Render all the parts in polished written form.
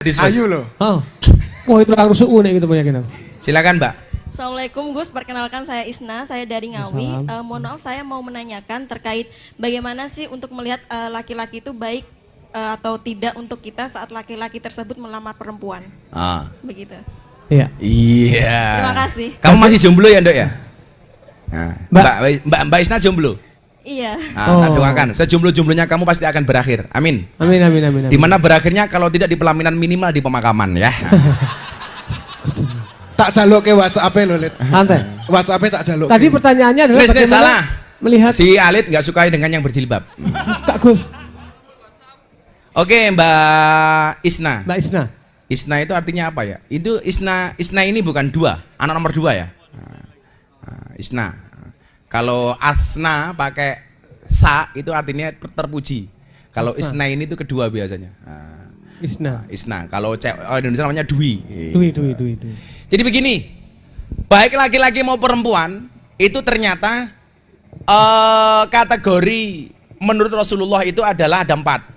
Ayu loh. Oh. Wah itu langsung suku nih gitu yakin aku. Silakan Mbak. Assalamualaikum Gus, perkenalkan saya Isna, saya dari Ngawi. Mohon maaf saya mau menanyakan terkait bagaimana sih untuk melihat laki-laki itu baik atau tidak untuk kita saat laki-laki tersebut melamar perempuan. Begitu. Iya. Iya. Terima kasih. Kamu masih jomblo ya, Ndok ya? Nah, Mbak Isna jomblo. Iya. Nah, doakan sejomblo-jomblonya kamu pasti akan berakhir. Amin. Amin amin amin. Di mana berakhirnya kalau tidak di pelaminan minimal di pemakaman ya. Tak jaluk ke WhatsApp lo, Lid. Santai. WhatsApp tak jaluk. Tadi pertanyaannya adalah bagaimana salah. melihat Si Alit nggak suka dengan yang berjilbab. Kak Gus. Oke, Mbak Isna. Mbak Isna. Isna itu artinya apa ya? Itu Isna ini bukan dua, anak nomor dua ya. Isna. Kalau Asna pakai sa itu artinya terpuji. Kalau Isna ini itu kedua biasanya. Isna. Kalau Indonesia namanya Dwi. Dwi. Jadi begini, baik laki-laki mau perempuan itu ternyata kategori menurut Rasulullah itu adalah ada 4.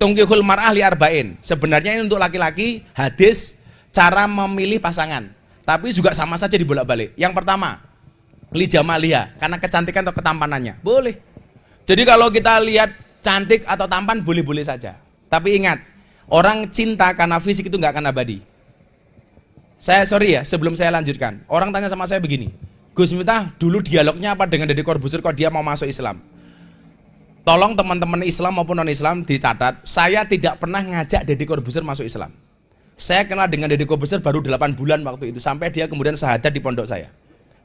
Tungkihul mar'ah li arba'in. Sebenarnya ini untuk laki-laki hadis cara memilih pasangan, tapi juga sama saja dibolak-balik. Yang pertama, li jamalia, karena kecantikan atau ketampanannya. Boleh. Jadi kalau kita lihat cantik atau tampan boleh-boleh saja. Tapi ingat, orang cinta karena fisik itu nggak akan abadi. Sorry ya, sebelum saya lanjutkan, orang tanya sama saya begini, Gus Miftah, dulu dialognya apa dengan Deddy Corbuzier kok dia mau masuk Islam? Tolong teman-teman Islam maupun non-Islam dicatat, saya tidak pernah ngajak Deddy Corbuzier masuk Islam. Saya kenal dengan Deddy Corbuzier baru 8 bulan waktu itu, sampai dia kemudian syahadat di pondok saya.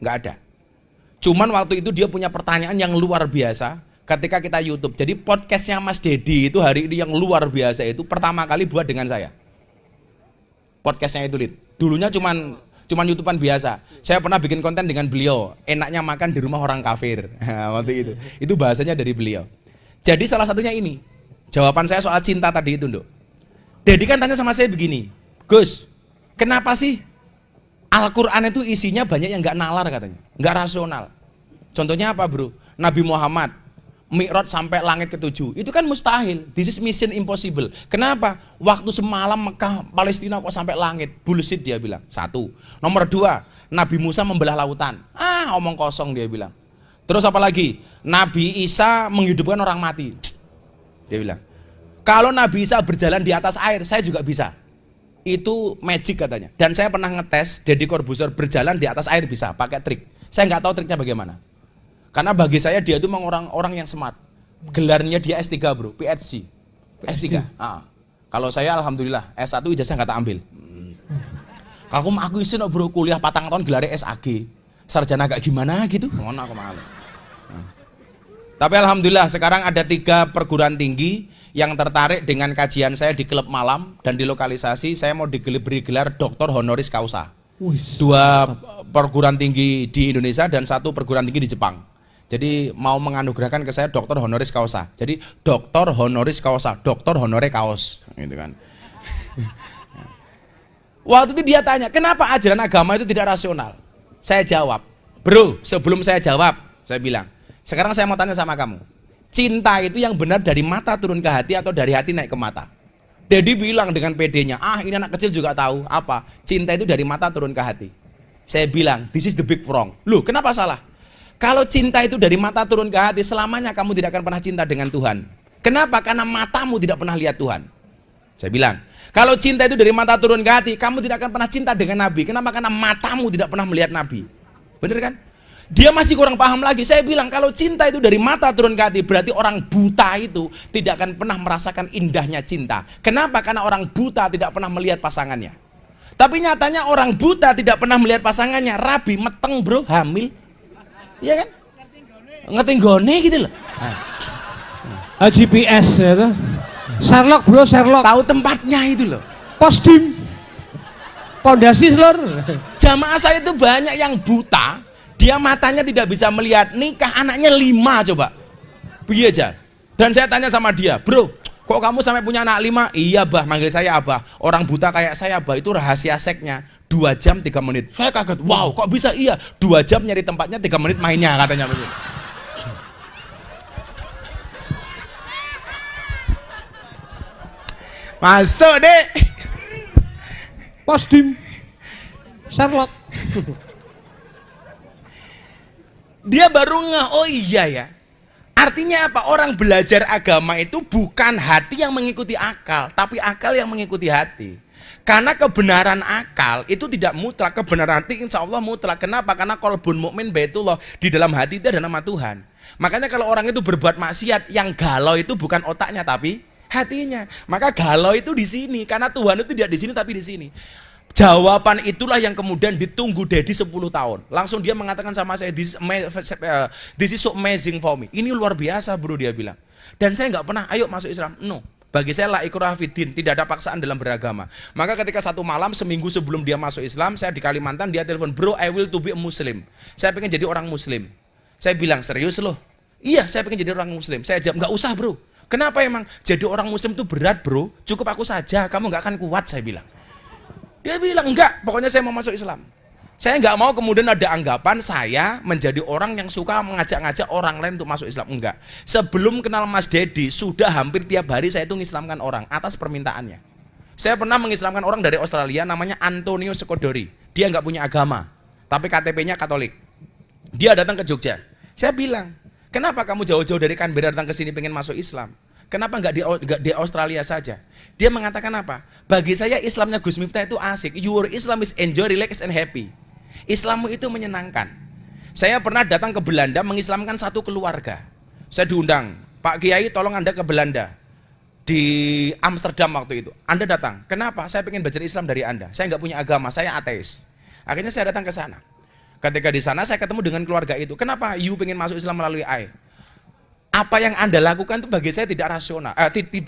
Nggak ada. Cuman waktu itu dia punya pertanyaan yang luar biasa ketika kita YouTube. Jadi podcastnya Mas Deddy itu hari ini yang luar biasa itu pertama kali buat dengan saya. Podcastnya itu, Lid. Dulunya cuman YouTubean biasa. Saya pernah bikin konten dengan beliau, enaknya makan di rumah orang kafir. Waktu itu bahasanya dari beliau. Jadi salah satunya ini, jawaban saya soal cinta tadi itu, Nduk. Deddy kan tanya sama saya begini, Gus, kenapa sih Al-Quran itu isinya banyak yang nggak nalar katanya, nggak rasional. Contohnya apa, bro? Nabi Muhammad Mi'raj sampai langit ke-7, itu kan mustahil. This is mission impossible. Kenapa? Waktu semalam Mekah Palestina kok sampai langit? Bullshit dia bilang. 1. Nomor 2, Nabi Musa membelah lautan. Omong kosong dia bilang. Terus apa lagi? Nabi Isa menghidupkan orang mati. Dia bilang. Kalau Nabi Isa berjalan di atas air, saya juga bisa. Itu magic katanya. Dan saya pernah ngetes Deddy Corbuzier berjalan di atas air bisa, pakai trik. Saya nggak tahu triknya bagaimana. Karena bagi saya dia itu memang orang yang smart. Gelarnya dia S3 bro, PhD. S3. Kalau saya alhamdulillah S1 ijazah nggak tak ambil. Aku isin bro kuliah 4 tahun gelarnya SAG. Sarjana agak gimana gitu. Ngono aku malu. Tapi alhamdulillah sekarang ada 3 perguruan tinggi yang tertarik dengan kajian saya di klub malam dan di lokalisasi. Saya mau diberi gelar Doktor Honoris Causa. 2 perguruan tinggi di Indonesia dan 1 perguruan tinggi di Jepang. Jadi mau menganugerahkan ke saya Doktor Honoris Causa. Jadi Doktor Honoris Causa, Doktor Honore Kaos, gitu kan. Waktu itu dia tanya, kenapa ajaran agama itu tidak rasional? Saya jawab, bro, sebelum saya jawab, saya bilang, sekarang saya mau tanya sama kamu, cinta itu yang benar dari mata turun ke hati atau dari hati naik ke mata? Deddy bilang dengan PD-nya, ini anak kecil juga tahu apa? Cinta itu dari mata turun ke hati. Saya bilang, this is the big wrong. Loh, kenapa salah? Kalau cinta itu dari mata turun ke hati, selamanya kamu tidak akan pernah cinta dengan Tuhan. Kenapa? Karena matamu tidak pernah lihat Tuhan. Saya bilang, kalau cinta itu dari mata turun ke hati, kamu tidak akan pernah cinta dengan Nabi. Kenapa? Karena matamu tidak pernah melihat Nabi. Bener kan? Dia masih kurang paham lagi. Saya bilang, kalau cinta itu dari mata turun ke hati, berarti orang buta itu tidak akan pernah merasakan indahnya cinta. Kenapa? Karena orang buta tidak pernah melihat pasangannya. Tapi nyatanya orang buta tidak pernah melihat pasangannya. Rabi, meteng bro, hamil. Iya kan? Ngerti gone gitu loh. GPS ya tuh. Sherlock bro, Sherlock. Tahu tempatnya itu loh. Posdim. Pondasi selur. Jamaah saya itu banyak yang buta, dia matanya tidak bisa melihat, nikah anaknya 5 coba. Begini aja. Dan saya tanya sama dia, bro, kok kamu sampai punya anak 5? Iya bah, manggil saya abah. Orang buta kayak saya abah, itu rahasia seksnya 2 jam 3 menit. Saya kaget, wow kok bisa iya 2 jam nyari tempatnya 3 menit mainnya katanya begini. Masuk deh. Posdim. Sherlock. Dia baru ngeh, oh iya ya. Artinya apa? Orang belajar agama itu bukan hati yang mengikuti akal, tapi akal yang mengikuti hati. Karena kebenaran akal itu tidak mutlak, kebenaran hati insya Allah mutlak. Kenapa? Karena qalbun mukmin baitullah, di dalam hati itu ada nama Tuhan. Makanya kalau orang itu berbuat maksiat, yang galau itu bukan otaknya tapi hatinya. Maka galau itu di sini, karena Tuhan itu tidak di sini tapi di sini. Jawaban itulah yang kemudian ditunggu Dedi 10 tahun. Langsung dia mengatakan sama saya, this is so amazing for me. Ini luar biasa bro, dia bilang. Dan saya nggak pernah, ayo masuk Islam. No. Bagi saya la ikrah fiddin, tidak ada paksaan dalam beragama. Maka ketika satu malam, seminggu sebelum dia masuk Islam, saya di Kalimantan, dia telepon, bro I will to be a Muslim. Saya pengen jadi orang Muslim. Saya bilang, serius loh? Iya, saya pengen jadi orang Muslim. Saya jawab, nggak usah bro. Kenapa emang? Jadi orang Muslim itu berat bro, cukup aku saja, kamu nggak akan kuat, saya bilang. Dia bilang, enggak, pokoknya saya mau masuk Islam. Saya nggak mau kemudian ada anggapan saya menjadi orang yang suka mengajak-ngajak orang lain untuk masuk Islam. Enggak. Sebelum kenal Mas Dedi, sudah hampir tiap hari saya itu mengislamkan orang atas permintaannya. Saya pernah mengislamkan orang dari Australia namanya Antonio Scodori. Dia nggak punya agama, tapi KTP-nya Katolik. Dia datang ke Jogja. Saya bilang, kenapa kamu jauh-jauh dari Canberra datang ke sini pengen masuk Islam? Kenapa nggak di Australia saja? Dia mengatakan apa? Bagi saya Islamnya Gus Miftah itu asik. Your Islam is enjoy, relax, and happy. Islammu itu menyenangkan. Saya pernah datang ke Belanda mengislamkan satu keluarga. Saya diundang, Pak Kiai tolong Anda ke Belanda. Di Amsterdam waktu itu. Anda datang, kenapa? Saya pengen belajar Islam dari Anda. Saya nggak punya agama, saya ateis. Akhirnya saya datang ke sana. Ketika di sana saya ketemu dengan keluarga itu. Kenapa you pengen masuk Islam melalui I? Apa yang Anda lakukan itu bagi saya tidak rasional,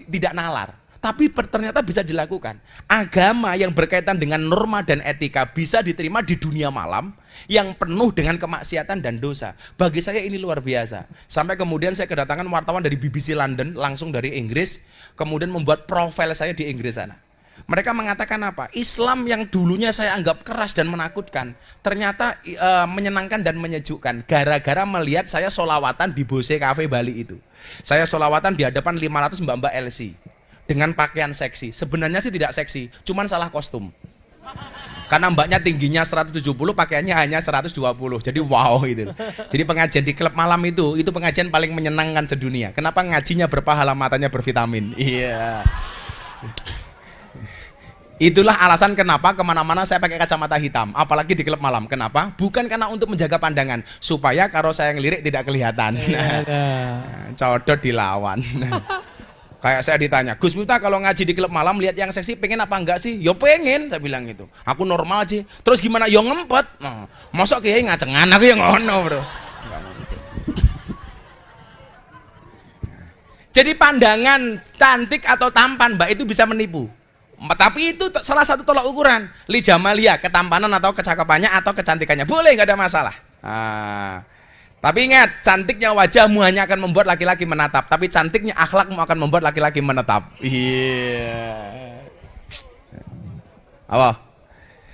tidak nalar. Tapi ternyata bisa dilakukan. Agama yang berkaitan dengan norma dan etika bisa diterima di dunia malam yang penuh dengan kemaksiatan dan dosa. Bagi saya ini luar biasa. Sampai kemudian saya kedatangan wartawan dari BBC London, langsung dari Inggris, kemudian membuat profil saya di Inggris sana. Mereka mengatakan apa? Islam yang dulunya saya anggap keras dan menakutkan, ternyata menyenangkan dan menyejukkan. Gara-gara melihat saya solawatan di Bose Cafe Bali itu. Saya solawatan di hadapan 500 mbak-mbak LC. Dengan pakaian seksi. Sebenarnya sih tidak seksi, cuman salah kostum. Karena mbaknya tingginya 170, pakaiannya hanya 120. Jadi wow itu. Jadi pengajian di klub malam itu pengajian paling menyenangkan sedunia. Kenapa? Ngajinya berpahala, matanya bervitamin. Iya. Itulah alasan kenapa kemana-mana saya pakai kacamata hitam, apalagi di klub malam. Kenapa? Bukan karena untuk menjaga pandangan, supaya kalau saya ngelirik tidak kelihatan. Codot dilawan. Kayak saya ditanya, Gus Miftah kalau ngaji di klub malam lihat yang seksi pengen apa enggak sih? Yo pengen, saya bilang gitu. Aku normal aja. Terus gimana? Yo ngempet. Mosok kiai ngacengan aku yang ngono, bro. Jadi pandangan cantik atau tampan mbak itu bisa menipu. Tapi itu salah satu tolak ukuran. Li jamalia, ketampanan atau kecakapannya atau kecantikannya. Boleh, nggak ada masalah. Tapi ingat, cantiknya wajahmu hanya akan membuat laki-laki menatap. Tapi cantiknya akhlakmu akan membuat laki-laki menetap. Iya. Apa?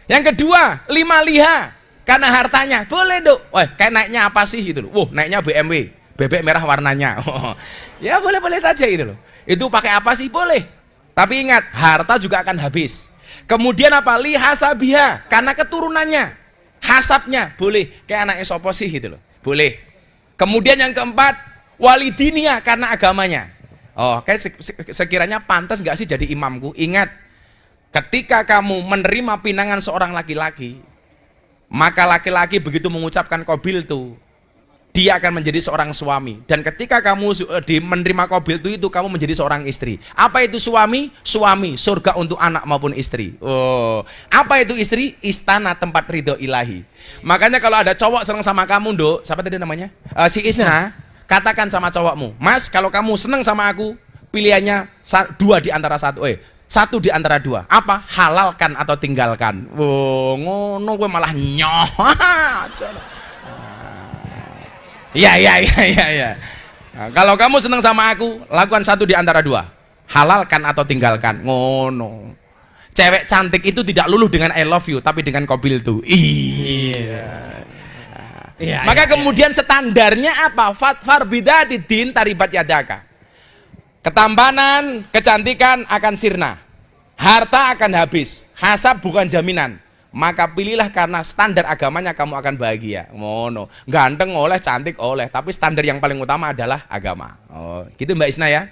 Yang kedua, lima liha. Karena hartanya. Boleh dong. Wah, kayak naiknya apa sih gitu loh. Naiknya BMW. Bebek merah warnanya. Ya boleh-boleh saja gitu loh. Itu pakai apa sih? Boleh. Tapi ingat, harta juga akan habis. Kemudian apa? Lihasabiha, karena keturunannya. Hasabnya, boleh. Kayak anaknya sopo sih gitu loh. Boleh. Kemudian yang keempat, walidinia, karena agamanya. Kayak sekiranya pantas gak sih jadi imamku? Ingat, ketika kamu menerima pinangan seorang laki-laki, maka laki-laki begitu mengucapkan qabil tuh, dia akan menjadi seorang suami. Dan ketika kamu menerima qabil itu kamu menjadi seorang istri. Apa itu suami? Suami, surga untuk anak maupun istri. Apa itu istri? Istana tempat ridho ilahi. Makanya kalau ada cowok seneng sama kamu, Nduk, siapa tadi namanya? Si Isna, katakan sama cowokmu, Mas, kalau kamu seneng sama aku, pilihannya dua di antara satu. Satu di antara dua. Apa? Halalkan atau tinggalkan. Ngono gue malah nyoh. Ya. Nah, kalau kamu senang sama aku, lakukan satu di antara dua. Halalkan atau tinggalkan. Ngono. Cewek cantik itu tidak luluh dengan I love you, tapi dengan qabil tuh. Iya. Maka kemudian standarnya apa? Fatfar bidadidin taribat yadaka. Ketampanan, kecantikan akan sirna. Harta akan habis. Hasab bukan jaminan. Maka pilihlah karena standar agamanya kamu akan bahagia. Ngono. Ganteng oleh, cantik oleh, tapi standar yang paling utama adalah agama. Oh, gitu Mbak Isna ya.